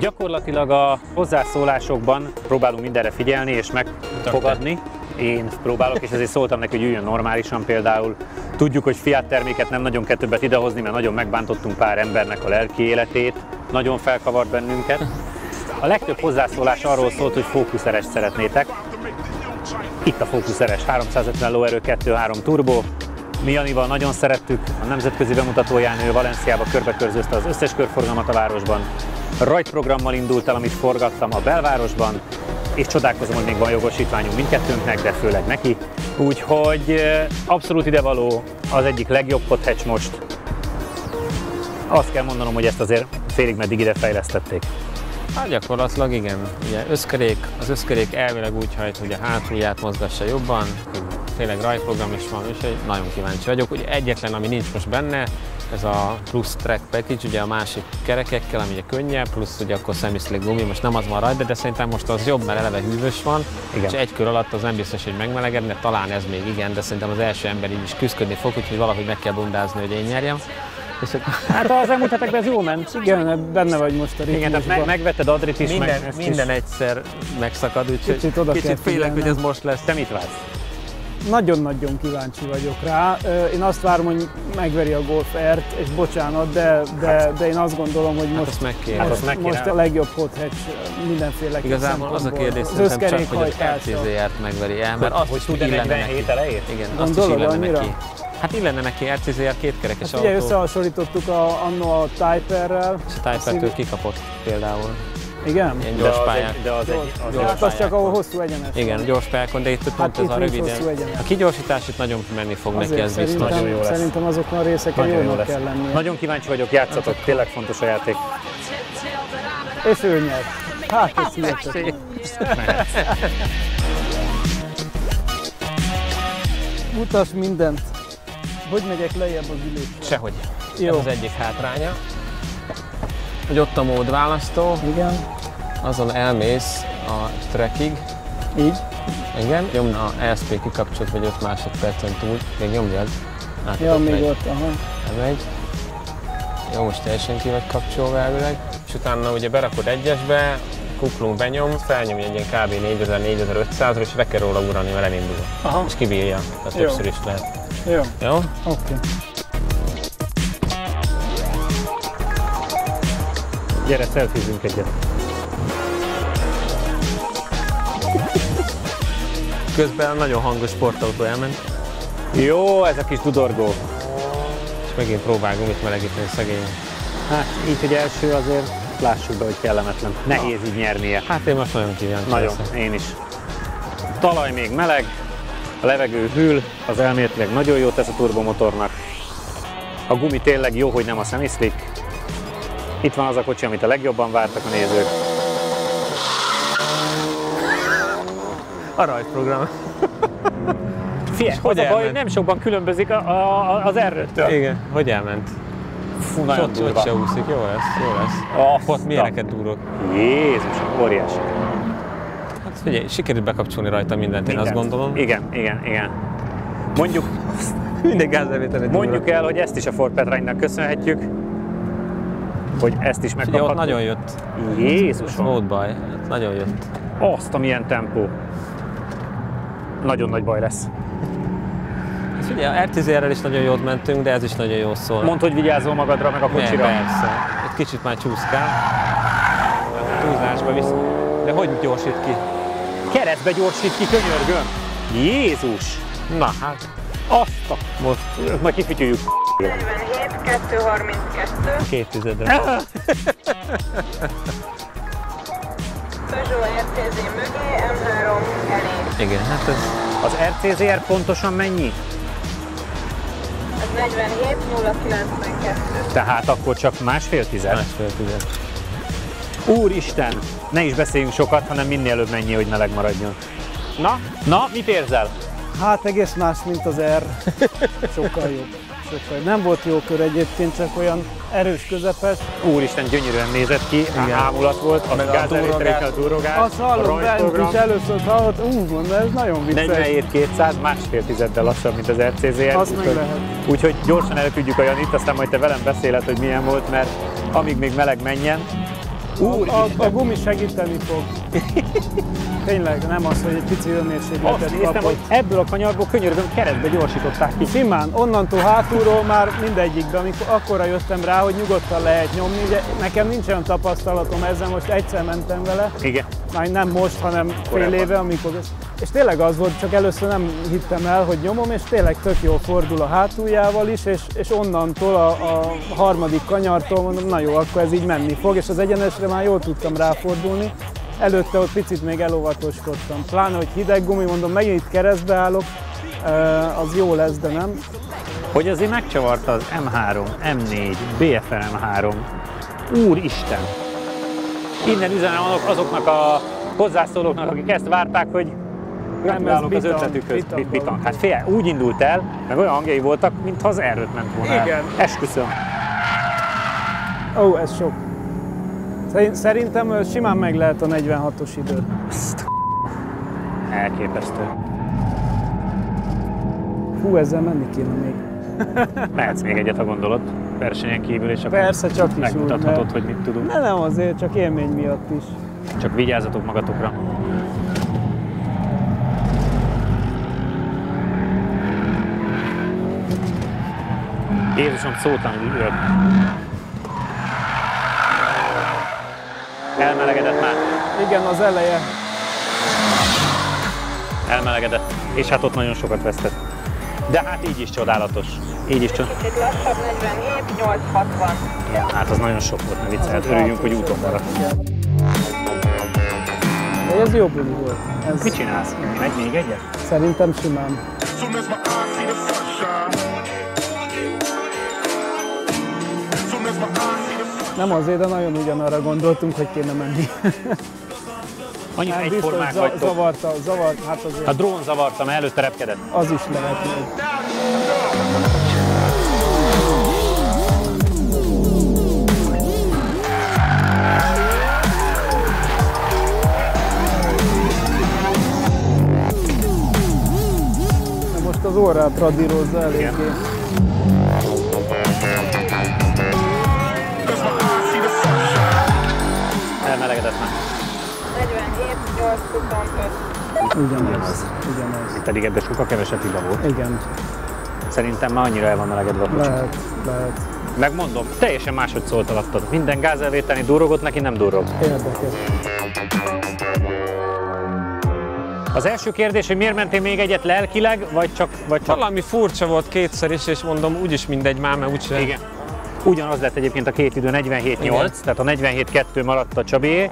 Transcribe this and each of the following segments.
Gyakorlatilag a hozzászólásokban próbálunk mindenre figyelni és megfogadni. Én próbálok, és ezért szóltam neki, hogy üljön normálisan például. Tudjuk, hogy Fiat terméket nem nagyon kell többet idehozni, mert nagyon megbántottunk pár embernek a lelki életét. Nagyon felkavart bennünket. A legtöbb hozzászólás arról szólt, hogy Focus RS szeretnétek. Itt a Focus RS 350 lóerő 2.3 turbo. Mi Janival nagyon szerettük, a nemzetközi bemutatóján ő Valenciába körbekörzözte az összes körforgalmat a városban. Rajtprogrammal indult el, amit forgattam a belvárosban, és csodálkozom, hogy még van jogosítványunk mindkettőnknek, de főleg neki. Úgyhogy abszolút idevaló, az egyik legjobb hot-hatch most. Azt kell mondanom, hogy ezt azért félig meddig ide fejlesztették. Hát gyakorlatilag igen. Ugye az összkerék elvileg úgy hajt, hogy a hátulját mozgassa jobban, tényleg rajtprogram is van, úgyhogy nagyon kíváncsi vagyok. Ugye egyetlen, ami nincs most benne, ez a plusz track package, ugye a másik kerekekkel, ami ugye könnyebb, plusz ugye akkor semi-slick gumi, most nem az van rajta, de szerintem most az jobb, mert eleve hűvös van, igen. És egy kör alatt az nem biztos, hogy megmelegedne, talán ez még igen, de szerintem az első ember így is küzdködni fog, úgyhogy valahogy meg kell bundázni, hogy én nyerjem. Hát az elmúlt hetekben ez jó ment, igen, benne vagy most a ritmusban. Igen, tehát megvetted Adrit is, minden egyszer megszakad, úgyhogy kicsit félek, hogy ez most lesz. Te mit vársz? Nagyon-nagyon kíváncsi vagyok rá. Én azt várom, hogy megveri a Golf R-t, és bocsánat, de én azt gondolom, hogy most a legjobb hot-hatch mindenféle. Igazából az a kérdés szerintem csak, hogy az RCZR-t megveri el, mert azt hogy tud 47 elejét? Igen, azt is illene neki. Hát illene neki RCZR kétkerekes autó. Ugye összehasonlítottuk anno a Type-rel. És a Type-től kikapott például. Igen? Ilyen gyors pályák. De az csak ahol hosszú egyenes. Igen, gyors pályákon, de itt pont ez a röviden. A kigyorsítás itt nagyon menni fog neki, ez biztos. Nagyon jó lesz. Szerintem azokon a részeken jónak kell lennie. Nagyon kíváncsi vagyok, játszatok, tényleg fontos a játék. És ő nyert. Hát ez hihetetlen. Mutas mindent. Hogy megyek lejjebb az ülésre? Sehogy. Jó. Ez az egyik hátránya. Hogy ott a mód választó. Igen. Azon elmész a trackig. Így. Igen. Nyomna a ESP kikapcsolt vagy 5 másodpercen túl. Még nyomjad. Ja, még ott, aha. Elmegy. Jó, most teljesen ki vagy kapcsolva elvileg. És utána ugye berakod egyesbe, kuplung benyom, felnyomja egy ilyen kb. 4000-4500-ra, és le kell róla ugrani, mert elindul. Aha. És kibírja, tehát többször is lehet. Jó. Jó? Oké. Gyere, szelfizünk egyet. Közben nagyon hangos sportautó elment. Jó, ez a kis dudorgó. És megint próbál gumit melegíteni szegény. Hát így, hogy első azért lássuk be, hogy kellemetlen. Nehéz így nyernie. Hát én most nagyon kíváncsi. Nagyon, én is. A talaj még meleg, a levegő hűl, az elméletileg nagyon jó tesz a turbomotornak. A gumi tényleg jó, hogy nem a semi-slick. Itt van az a kocsi, amit a legjobban vártak a nézők. A rajtprogram. Figyelj, az a baj, hogy nem sokban különbözik az R5-től. Igen, hogy elment? Fú, nagyon durva. Ott se úszik, jó lesz, jó lesz. Ott milyeneket durok. Jézusom, óriási. Hát figyelj, sikerült bekapcsolni rajta mindent, én azt gondolom. Igen. Mondjuk, minden gázbevétel mondjuk el, hogy ezt is a Ford Petrine-nak köszönhetjük, hogy ezt is megkaphatjuk. Ott nagyon jött. Jézusom. Volt baj, nagyon jött. Azt, amilyen tempó. Nagyon nagy baj lesz. Ez ugye a RCZR-rel is nagyon jót mentünk, de ez is nagyon jól szól. Mondd, hogy vigyázzol magadra, meg a kocsira. Persze. Egy kicsit már csúszkál. Túlzásba visz. De hogy gyorsít ki? Keresztbe gyorsít ki, könyörgöm. Jézus! Na hát. Azt a... Most majd kifütyüljük. 47, 232. 2000-re. Peugeot RCZ mögé, M3 elé. Igen, hát ez... Az RCZR pontosan mennyi? Ez 47, 092. Tehát akkor csak másfél tized? Másfél tized. Úristen! Ne is beszéljünk sokat, hanem minél előbb mennyi, hogy meleg maradjon. Na, mit érzel? Hát egész más, mint az R. Sokkal jobb. Nem volt jó kör egyébként, csak olyan erős közepes. Úristen, gyönyörűen nézett ki, ámulat volt, a gázelvételékkel durrogás. Azt hallom bent is, először hallott, mondom, ez nagyon vicces. 47-200, másfél tizeddel lassabb, mint az RCZR. Azt meg lehet. Úgyhogy gyorsan elküldjük a Janit, aztán majd te velem beszéled, hogy milyen volt, mert amíg még meleg menjen, A gumi segíteni fog. Tényleg, nem az, hogy egy pici önmérsékletet kapott. Néztem, hogy ebből a kanyarból könyörgöm keresztbe gyorsították ki. Simán, onnantól hátulról már mindegyikben, amikor akkorra jöttem rá, hogy nyugodtan lehet nyomni. Ugye nekem nincs olyan tapasztalatom ezzel, most egyszer mentem vele. Igen. Már nem most, hanem fél éve, amikor... És tényleg az volt, csak először nem hittem el, hogy nyomom, és tényleg tök jól fordul a hátuljával is, és onnantól a harmadik kanyartól mondom, na jó, akkor ez így menni fog, és az egyenesre már jól tudtam ráfordulni. Előtte ott picit még elóvatoskodtam. Pláne, hogy hideg gumi, mondom, megint itt keresztbe állok, az jó lesz, de nem. Hogy azért megcsavarta az M3, M4, BFR M3. Úristen! Innen üzenem azoknak a hozzászólóknak, akik ezt várták, hogy gratulálok az ötletükhöz. Bitang. Hát fél, úgy indult el, meg olyan hangjai voltak, mintha az erőt ment volna el. Igen. Esküszöm. Ó, ez sok. Szerintem simán meg lehet a 46-os idő. Elképesztő. Hú, ezzel menni kéne még. Mehetsz még egyet, ha gondolod, versenyen kívül, és akkor persze, csak is megmutathatod, úgy, hogy mit tudunk. Nem azért, csak élmény miatt is. Csak vigyázzatok magatokra. Jézusom, szótlanul ülök. Elmelegedett már? Igen, az eleje. Elmelegedett, és hát ott nagyon sokat vesztett. De hát így is csodálatos. Így is csodálatos. Kicsit lassabb, 47, 860. Ja, hát az nagyon sok volt, ne viccelhet. Örüljünk, hogy úton maradt. De ez jó buli volt. Ez... Mit csinálsz? Megy még egyet? Szerintem simán. Nem azért, de nagyon ugyanarra gondoltunk, hogy kéne menni. Annyit egyformák vagytok. Zavart, hát azért. A drón zavarta, mert előtte repkedett. Az is lehet még. De most az órát radírozza eléggé. Elmelegedett már. 47, 825. Ugyanez. Pedig ebben sokkal kevesebb hiba volt. Igen. Szerintem már annyira el van melegedve a kocsi. Lehet. Megmondom, teljesen máshogy szólt alattad. Minden gázelvételni durrogott, neki nem durrog. Érdekes. Az első kérdés, hogy miért mentél még egyet lelkileg, vagy csak... Valami furcsa volt kétszer is, és mondom, úgyis mindegy már, mert úgyse... Igen. Ugyanaz lett egyébként a két idő, 47-8, tehát a 47-2 maradt a Csabié.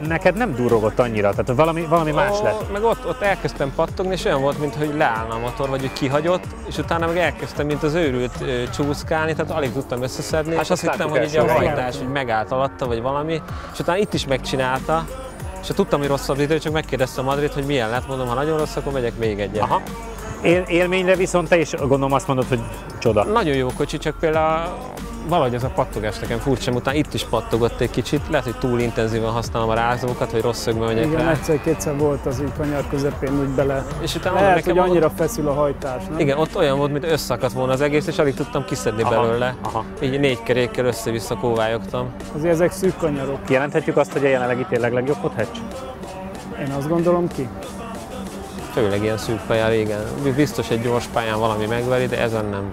Neked nem durrogott annyira, tehát valami más lett. Meg ott elkezdtem pattogni, és olyan volt, mintha leállna a motor, vagy hogy kihagyott, és utána meg elkezdtem, mint az őrült csúszkálni, tehát alig tudtam összeszedni, és azt hittem, hogy így a hajtás hogy megállt alatta, vagy valami, és utána itt is megcsinálta, és tudtam, hogy rosszabb idő, csak megkérdeztem Madrid, hogy milyen lett, mondom, ha nagyon rossz, akkor megyek még egyet. Aha. Élményre viszont te is gondolom azt mondod, hogy csoda. Nagyon jó kocsi, csak például valahogy ez a pattogás nekem furcsa, utána itt is pattogott egy kicsit, lehet, hogy túl intenzíven használom a rázókat, vagy rossz szögbe megyek rá. Igen, egyszer-kétszer volt az így kanyar közepén úgy bele. És utána lehet, nekem hogy annyira feszül a hajtás, nem? Igen, ott olyan volt, mint összakadt volna az egész, és alig tudtam kiszedni belőle. Így 4 kerékkel össze-vissza kóvályogtam. Azért ezek szűk kanyarok. Jelenthetjük azt, hogy a jelenlegi tényleg legjobb hothatch? Én azt gondolom ki. Főleg ilyen szűk pályán, igen. Biztos egy gyors pályán valami megveri, de ezen nem.